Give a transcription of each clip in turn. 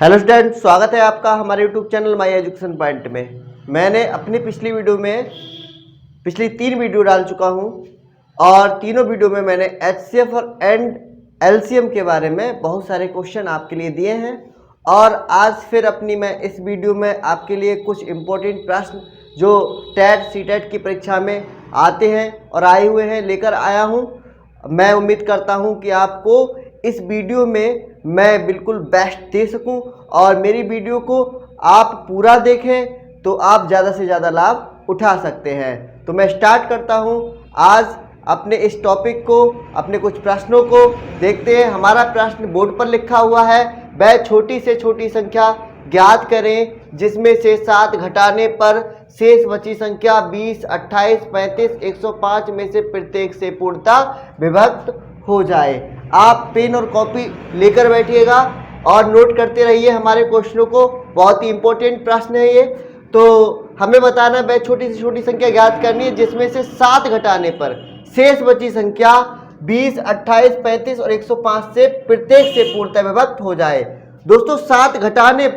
Hello student, स्वागत है आपका हमारे YouTube channel my education point में। मैंने अपनी पिछली वीडियो में पिछली 3 वीडियो डाल चुका हूं और तीनों वीडियो में मैंने एचसीएफ और एंड एलसीएम के बारे में बहुत सारे क्वेश्चन आपके लिए दिए हैं और आज फिर अपनी मैं इस वीडियो में आपके लिए कुछ इम्पोर्टेंट प्रश्न जो टेट सीटेट की परीक्षा में आते हैं और आए हुए हैं लेकर आया हूँ। मैं उम्मीद करता हूँ कि आपको इस वीडियो में मैं बिल्कुल बेस्ट दे सकूं और मेरी वीडियो को आप पूरा देखें तो आप ज़्यादा से ज़्यादा लाभ उठा सकते हैं। तो मैं स्टार्ट करता हूं आज अपने इस टॉपिक को, अपने कुछ प्रश्नों को देखते हैं। हमारा प्रश्न बोर्ड पर लिखा हुआ है, वह छोटी से छोटी संख्या ज्ञात करें जिसमें से 7 घटाने पर शेष बची संख्या 20, 28, 35, 105 में से प्रत्येक से पूर्णतः विभक्त हो जाए। आप पेन और कॉपी लेकर बैठिएगा और नोट करते रहिए हमारे क्वेश्चनों को। बहुत ही इंपॉर्टेंट प्रश्न है ये। तो हमें बताना वह छोटी से छोटी संख्या ज्ञात करनी है जिसमें से 7 घटाने पर शेष बची संख्या 20, 28, 35 और 105 से प्रत्येक से पूर्णतः विभक्त हो जाए। दोस्तों 7 घटाने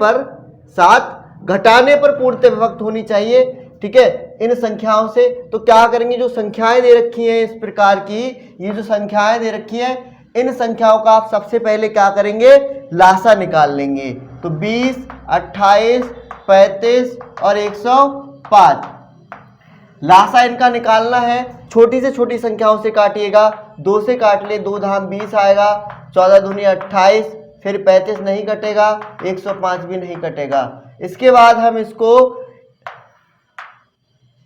पर पूर्णतः विभक्त होनी चाहिए, ठीक है, इन संख्याओं से। तो क्या करेंगे, जो संख्याएं दे रखी हैं इस प्रकार की, ये जो संख्याएं दे रखी हैं इन संख्याओं का आप सबसे पहले क्या करेंगे, लासा निकाल लेंगे। तो 20, 28, 35 और 105 लासा इनका निकालना है। छोटी से छोटी संख्याओं से काटिएगा। 2 से काट ले, 2 धाम 20 आएगा, 14 दूनी 28, फिर 35 नहीं कटेगा, 105 भी नहीं कटेगा। इसके बाद हम इसको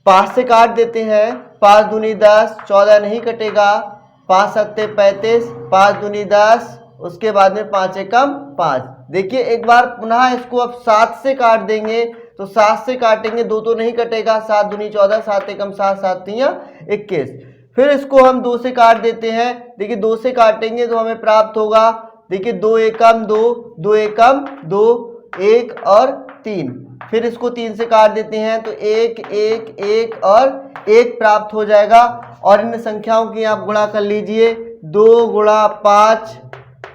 5 से काट देते हैं। 5 दूनी 10, 14 नहीं कटेगा, 5 सत्ते 35, 5 दूनी 10, उसके बाद में 5 एकम 5। देखिए एक बार पुनः इसको अब 7 से काट देंगे। तो 7 से काटेंगे, 2 तो नहीं कटेगा, 7 दूनी 14, 7 एकम 7, 7 तिया 21। फिर इसको हम 2 से काट देते हैं। देखिए 2 से काटेंगे तो हमें प्राप्त होगा, देखिए 2 एकम 2, 2 एकम 2, 1 और 3। फिर इसको 3 से काट देते हैं तो 1, 1, 1 और 1 प्राप्त हो जाएगा। और इन संख्याओं की आप गुणा कर लीजिए। 2 गुणा 5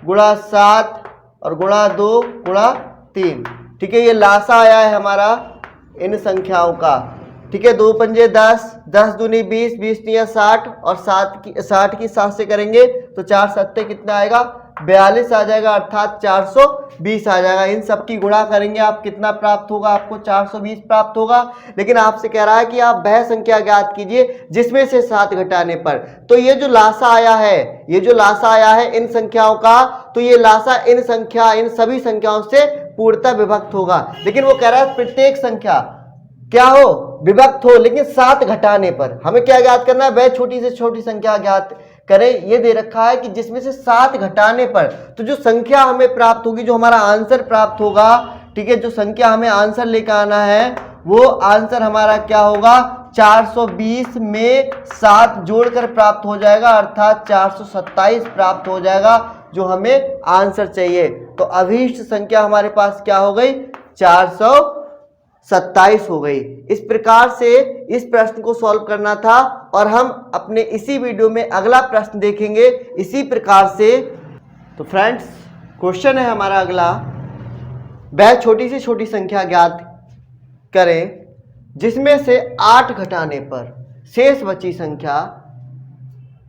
गुणा 7 और गुणा 2 गुणा 3, ठीक है। ये लासा आया है हमारा इन संख्याओं का, ठीक है। 2 पंजे 10, 10 दूनी 20, 20 तिया 60 और 60 की 7 से करेंगे तो 4 सत्ते कितना आएगा, 42 आ जाएगा, अर्थात 420 आ जाएगा। इन सब की गुणा करेंगे आप, कितना प्राप्त होगा आपको, 420 प्राप्त होगा। लेकिन आपसे कह रहा है कि आप वह संख्या ज्ञात कीजिए जिसमें से 7 घटाने पर। तो ये जो लासा आया है इन संख्याओं का, तो ये लासा इन सभी संख्याओं से पूर्णतः विभक्त होगा। लेकिन वो कह रहा है प्रत्येक संख्या क्या हो, विभक्त हो, लेकिन 7 घटाने पर। हमें क्या ज्ञात करना है, वह छोटी से छोटी संख्या ज्ञात करें। ये दे रखा है कि जिसमें से 7 घटाने पर, तो जो संख्या हमें प्राप्त होगी, जो हमारा आंसर प्राप्त होगा, ठीक है, जो संख्या हमें आंसर लेकर आना है, वो आंसर हमारा क्या होगा, 420 में 7 जोड़कर प्राप्त हो जाएगा, अर्थात 427 प्राप्त हो जाएगा, जो हमें आंसर चाहिए। तो अभीष्ट संख्या हमारे पास क्या हो गई, 427 हो गई। इस प्रकार से इस प्रश्न को सॉल्व करना था और हम अपने इसी वीडियो में अगला प्रश्न देखेंगे इसी प्रकार से। तो फ्रेंड्स, क्वेश्चन है हमारा अगला, वह छोटी से छोटी संख्या ज्ञात करें जिसमें से 8 घटाने पर शेष बची संख्या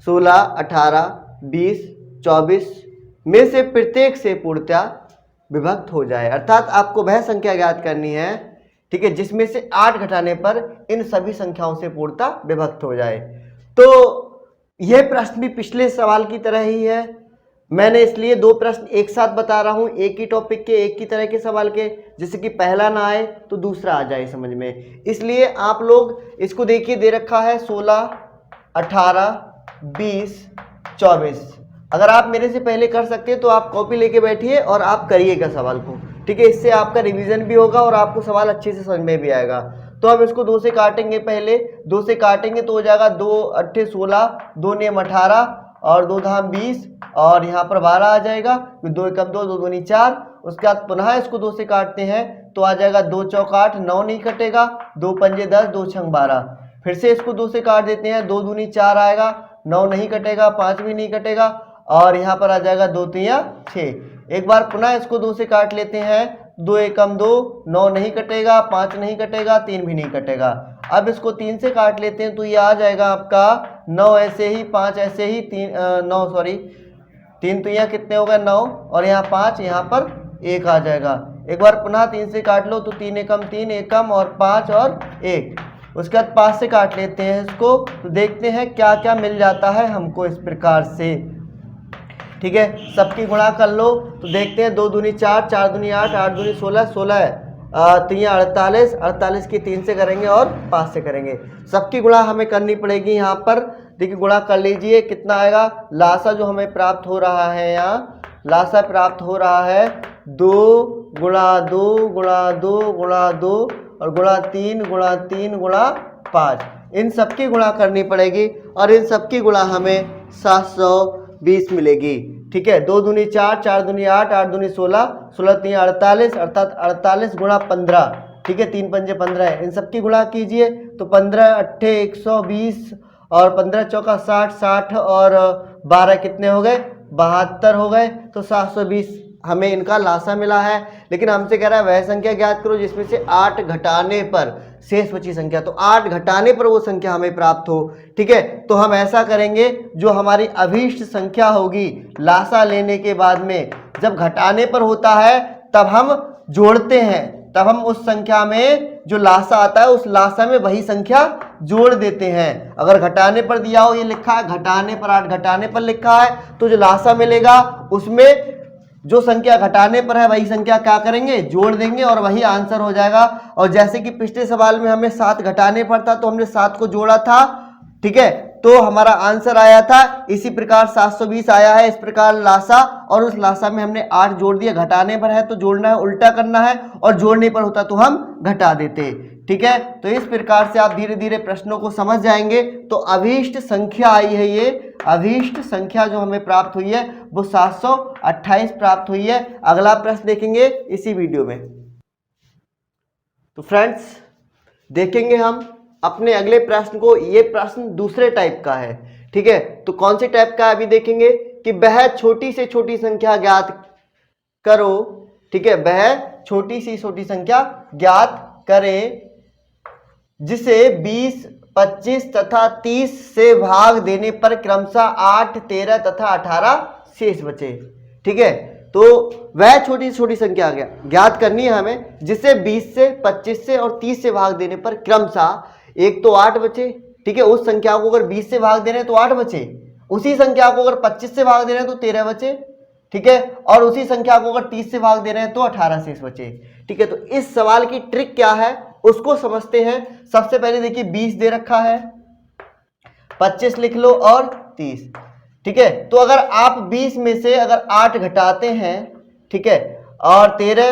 16, 18, 20, 24 में से प्रत्येक से पूर्णतः विभक्त हो जाए। अर्थात आपको वह संख्या ज्ञात करनी है, ठीक है, जिसमें से 8 घटाने पर इन सभी संख्याओं से पूर्णतः विभक्त हो जाए। तो यह प्रश्न भी पिछले सवाल की तरह ही है। मैंने इसलिए 2 प्रश्न एक साथ बता रहा हूं, एक ही टॉपिक के, एक ही तरह के सवाल के, जिससे कि पहला ना आए तो दूसरा आ जाए समझ में। इसलिए आप लोग इसको देखिए, दे रखा है 16, 18, 20, 24। अगर आप मेरे से पहले कर सकते हैं तो आप कॉपी लेके बैठिए और आप करिएगा सवाल को, ठीक है। इससे आपका रिवीजन भी होगा और आपको सवाल अच्छे से समझ में भी आएगा। तो अब इसको 2 से काटेंगे, पहले 2 से काटेंगे तो हो जाएगा 2 अट्ठे 16, 2 नेम 18 और 2 धाम 20 और यहाँ पर 12 आ जाएगा, 2 एकम 2, 2 दूनी 4। उसके बाद पुनः इसको 2 से काटते हैं तो आ जाएगा 2 चौक 8, 9 नहीं कटेगा, 2 पंजे 10, 2 छंग 12। फिर से इसको 2 से काट देते हैं, 2 दूनी 4 आएगा, 9 नहीं कटेगा, 5 भी नहीं कटेगा और यहाँ पर आ जाएगा 2 तिया 6। एक बार पुनः इसको 2 से काट लेते हैं। 2 एकम 2, 9 नहीं कटेगा, 5 नहीं कटेगा, 3 भी नहीं कटेगा। अब इसको 3 से काट लेते हैं तो ये आ जाएगा आपका 9 ऐसे ही, 5 ऐसे ही, 3 तो यहाँ कितने हो गए 9, और यहाँ 5, यहाँ पर 1 आ जाएगा। एक बार पुनः 3 से काट लो तो 3 एकम 3 एकम और 5 और 1। उसके बाद 5 से काट लेते हैं इसको तो देखते हैं क्या क्या मिल जाता है हमको इस प्रकार से। ठीक है, सबकी गुणा कर लो तो देखते हैं 2 दूनी 4, 4 दूनी 8, 8 दूनी 16, 16 है, तो यहाँ 48, 48 की 3 से करेंगे और 5 से करेंगे। सबकी गुणा हमें करनी पड़ेगी। यहाँ पर देखिए गुणा कर लीजिए, कितना आएगा लासा जो हमें प्राप्त हो रहा है, यहाँ लासा प्राप्त हो रहा है 2 गुणा 2 गुणा 2 गुणा 2 और गुणा 3 गुणा 3 गुणा 5। इन सबकी गुणा करनी पड़ेगी और इन सबकी गुणा हमें 720 मिलेगी। ठीक है, 2 दूनी 4, 4 दूनी 8, 8 दूनी 16, 16 3 48, अर्थात 48 गुणा 15। ठीक है, 3 पंजे 15 है। इन सबकी गुणा कीजिए तो 15 अट्ठे 120 और 15 चौका 60, 60 और 12 कितने हो गए 72 हो गए। तो 720 हमें इनका लासा मिला है। लेकिन हमसे कह रहा है वह संख्या ज्ञात करो जिसमें से 8 घटाने पर शेष बची संख्या, तो 8 घटाने पर वो संख्या हमें प्राप्त हो। ठीक है, तो हम ऐसा करेंगे, जो हमारी अभीष्ट संख्या होगी लासा लेने के बाद में, जब घटाने पर होता है तब हम जोड़ते हैं, तब हम उस संख्या में जो लासा आता है उस लासा में वही संख्या जोड़ देते हैं। अगर घटाने पर दिया हो, ये लिखा है घटाने पर 8 घटाने पर लिखा है, तो जो लासा मिलेगा उसमें जो संख्या घटाने पर है वही संख्या क्या करेंगे जोड़ देंगे और वही आंसर हो जाएगा। और जैसे कि पिछले सवाल में हमें 7 घटाने पर था तो हमने 7 को जोड़ा था। ठीक है, तो हमारा आंसर आया था। इसी प्रकार 720 आया है इस प्रकार लासा, और उस लासा में हमने 8 जोड़ दिया। घटाने पर है तो जोड़ना है, उल्टा करना है, और जोड़ने पर होता तो हम घटा देते। ठीक है, तो इस प्रकार से आप धीरे धीरे प्रश्नों को समझ जाएंगे। तो अभीष्ट संख्या आई है, ये अभीष्ट संख्या जो हमें प्राप्त हुई है वो 728 प्राप्त हुई है। अगला प्रश्न देखेंगे इसी वीडियो में। तो फ्रेंड्स देखेंगे हम अपने अगले प्रश्न को। ये प्रश्न दूसरे टाइप का है। ठीक है, तो कौन से टाइप का अभी देखेंगे कि वह छोटी से छोटी संख्या ज्ञात करो। ठीक है, वह छोटी से छोटी संख्या ज्ञात करें जिसे 20, 25 तथा 30 से भाग देने पर क्रमशः 8, 13 तथा 18 शेष बचे। ठीक है, तो वह छोटी से छोटी संख्या ज्ञात करनी है हमें जिसे 20 से, 25 से और 30 से भाग देने पर क्रमशः एक तो 8 बचे। ठीक है, उस संख्या को अगर 20 से भाग दे रहे हैं तो 8 बचे, उसी संख्या को अगर 25 से भाग दे रहे हैं तो 13 बचे। ठीक है, और उसी संख्या को अगर 30 से भाग दे रहे हैं तो 18 शेष बचे। ठीक है, तो इस सवाल की ट्रिक क्या है उसको समझते हैं। सबसे पहले देखिए 20 दे रखा है, 25 लिख लो और 30। ठीक है, तो अगर आप 20 में से अगर 8 घटाते हैं, ठीक है, और 13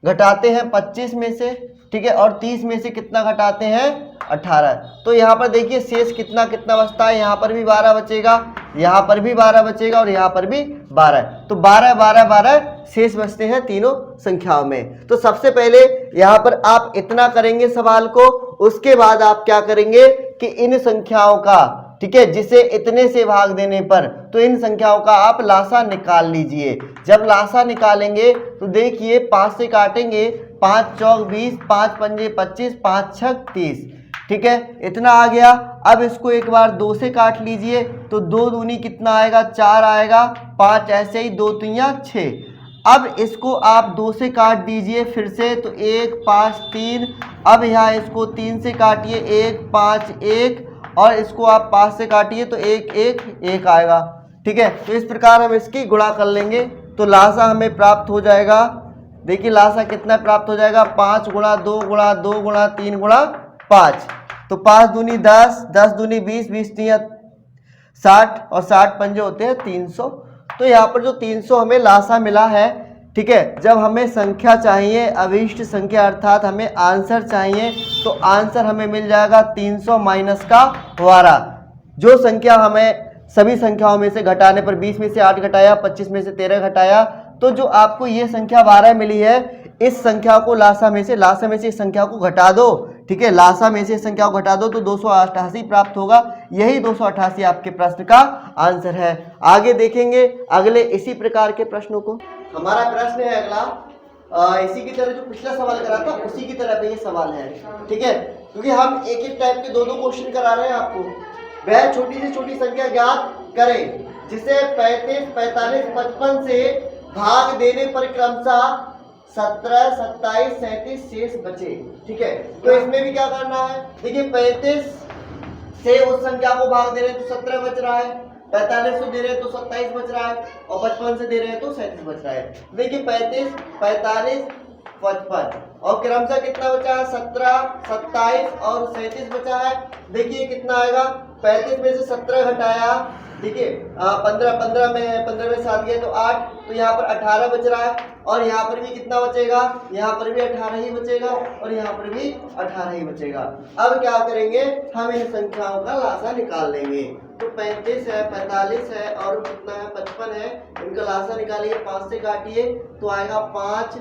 घटाते हैं 25 में से, ठीक है, और 30 में से कितना घटाते हैं 18, तो यहाँ पर देखिए शेष कितना कितना बचता है। यहाँ पर भी 12 बचेगा, यहाँ पर भी 12 बचेगा और यहाँ पर भी 12। तो 12 12 12 शेष बचते हैं तीनों संख्याओं में। तो सबसे पहले यहाँ पर आप इतना करेंगे सवाल को, उसके बाद आप क्या करेंगे कि इन संख्याओं का, ठीक है, जिसे इतने से भाग देने पर, तो इन संख्याओं का आप लासा निकाल लीजिए। जब लासा निकालेंगे तो देखिए 5 से काटेंगे, 5 चौक 20, 5 पंजे 25, 5 छक 30। ठीक है, इतना आ गया। अब इसको एक बार 2 से काट लीजिए तो 2 दूनी कितना आएगा 4 आएगा, 5 ऐसे ही 2 तियां 6। अब इसको आप 2 से काट दीजिए फिर से, तो 1 5 3। अब यहाँ इसको 3 से काटिए, 1 5 1, और इसको आप 5 से काटिए तो 1 1 1 आएगा। ठीक है, तो इस प्रकार हम इसकी गुणा कर लेंगे तो लासा हमें प्राप्त हो जाएगा। देखिए लासा कितना प्राप्त हो जाएगा, 5 गुणा 2 गुणा 2 गुणा 3 गुणा 5। तो 5 दूनी 10, 10 दूनी 20, 20 तियां 60 और 60 पंजे होते हैं 300। तो यहाँ पर जो 300 हमें लासा मिला है। ठीक है, जब हमें संख्या चाहिए, अभीष्ट संख्या अर्थात हमें आंसर चाहिए, तो आंसर हमें मिल जाएगा 300 माइनस का 12। जो संख्या हमें सभी संख्याओं में से घटाने पर 20 में से 8 घटाया, 25 में से 13 घटाया, तो जो आपको ये संख्या 12 मिली है, इस संख्या को लासा में से इस संख्या को घटा दो। ठीक है, लासा में से इस संख्या को घटा दो तो 288 प्राप्त होगा। यही 288 आपके प्रश्न का आंसर है। आगे देखेंगे अगले इसी प्रकार के प्रश्नों को। हमारा प्रश्न है अगला, इसी की तरह जो पिछला सवाल करा था उसी की तरह पे ये सवाल है, ठीक है, क्योंकि हम एक एक टाइप के दो दो क्वेश्चन करा रहे हैं आपको। वह छोटी से छोटी संख्या ज्ञात करें जिसे 35, 45, 55 से भाग देने पर क्रमशः 17, 27, 37 शेष बचे, ठीक है। तो इसमें भी क्या करना है, देखिए 35 से उस संख्या को भाग दे रहे हैं तो 17 बच रहा है, 45 से दे रहे हैं तो 27 बच रहा है, और 55 से दे रहे हैं तो 37 बच रहा है। देखिए 35, 45, 55 और क्रमशः कितना बचा है, 17, 27 और 37 बचा है। देखिए कितना आएगा, 35 में से 17 घटाया, देखिए 15 में 7 गए तो 8, तो यहाँ पर 18 बच रहा है, और यहाँ पर भी कितना बचेगा, यहाँ पर भी 18 ही बचेगा, और यहाँ पर भी 18 ही बचेगा। अब क्या करेंगे, हम इन संख्याओं का लासा निकाल लेंगे। तो 35 है, 45 है और कितना है 55 है, इनका लासा निकालिए, 5 से काटिए तो आएगा 5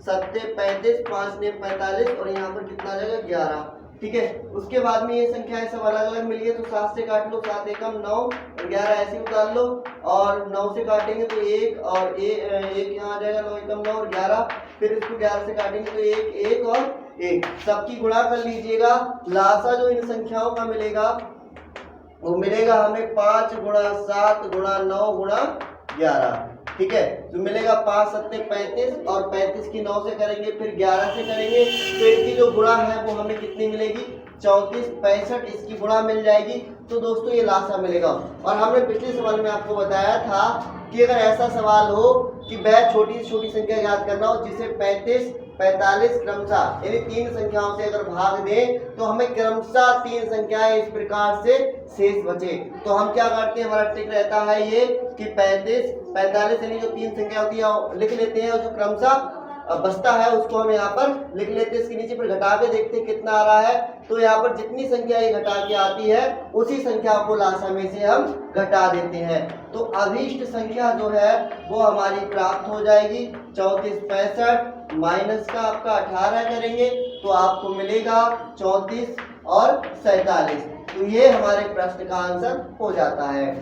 7 35, 5 ने 45 और यहाँ पर कितना आ जाएगा 11, ठीक है। उसके बाद में ये संख्याएं सब अलग अलग मिली है तो 7 से काट लो, 7 एकम 9 और 11 ऐसे उतार लो, और 9 से काटेंगे तो 1 और 1 यहाँ आ जाएगा, 9 एकम 9 और 11, फिर इसको 11 से काटेंगे तो 1 1 और 1, सबकी गुणा कर लीजिएगा। लासा जो इन संख्याओं का मिलेगा वो मिलेगा हमें 5 गुणा 7 गुणा 9 गुणा 11, ठीक है। जो मिलेगा 5 7 35 और 35 की 9 से करेंगे, फिर 11 से करेंगे तो इनकी जो गुणा है वो हमें कितनी मिलेगी, 34 65 इसकी गुणा मिल जाएगी। तो दोस्तों ये लासा मिलेगा। और हमने पिछले सवाल में आपको बताया था कि अगर ऐसा सवाल हो कि वह छोटी से छोटी संख्या याद करना हो जिसे 35 45 क्रमशः यानी 3 संख्याओं से अगर भाग दें तो हमें क्रमशः 3 संख्याएं इस प्रकार से शेष बचे, तो हम क्या करते हैं, हमारा ट्रिक रहता है ये कि 35 45 यानी जो 3 संख्या होती है लिख लेते हैं, और जो क्रमशः बचता है उसको हम यहाँ पर लिख लेते हैं, इसके नीचे पर घटा के देखते हैं कितना आ रहा है। तो यहाँ पर जितनी संख्या ये घटा के आती है उसी संख्या को लासा में से हम घटा देते हैं, तो अभीष्ट संख्या जो है वो हमारी प्राप्त हो जाएगी। 34 65 माइनस का आपका 18 करेंगे तो आपको मिलेगा 34 और 47, तो ये हमारे प्रश्न का आंसर हो जाता है।